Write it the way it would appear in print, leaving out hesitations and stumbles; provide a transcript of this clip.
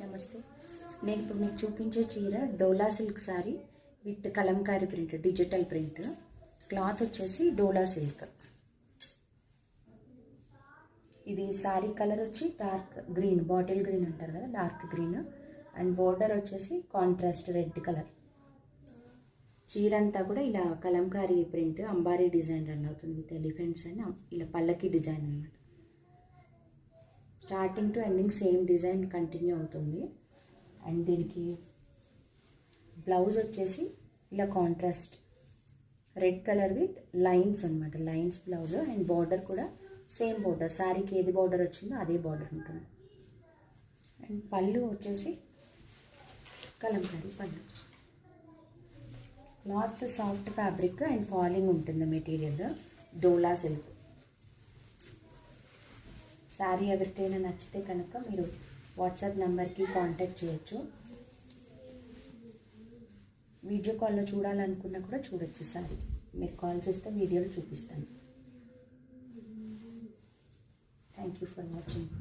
నమస్తే. నేను ఇప్పుడు మీకు చూపించే చీర Dola silk sari with Kalamkari print, digital print. Cloth వచ్చేసి డోలా సిల్క్. ఇది సారీ కలర్ వచ్చి డార్క్ గ్రీన్, బాటిల్ గ్రీన్ అంటారు కదా, డార్క్ గ్రీన్. అండ్ బోర్డర్ వచ్చేసి కాంట్రాస్ట్ రెడ్ కలర్. చీర అంతా కూడా ఇలా కలంకారీ ప్రింట్, అంబారీ డిజైన్ రన్ అవుతుంది విత్ ఎలిఫెంట్స్ అండ్ ఇలా పల్లకి డిజైన్ అన్నమాట. Starting to ending same design continue అవుతుంది. అండ్ దీనికి బ్లౌజ్ వచ్చేసి ఇలా contrast red colour with lines అనమాట, లైన్స్ బ్లౌజ్. అండ్ బార్డర్ కూడా సేమ్ బార్డర్, శారీకి ఏది బార్డర్ వచ్చిందో అదే బార్డర్ ఉంటుంది. అండ్ పళ్ళు వచ్చేసి కలంకారీ పళ్ళు. Cloth soft fabric and falling ఉంటుంది మెటీరియల్, డోలా సిల్క్. శారీ ఎవరికైనా నచ్చితే కనుక మీరు వాట్సాప్ నెంబర్కి కాంటాక్ట్ చేయొచ్చు. వీడియో కాల్లో చూడాలనుకున్నా కూడా చూడొచ్చు. శారీ మీరు కాల్ చేస్తే వీడియోలో చూపిస్తాను. Thank you for watching.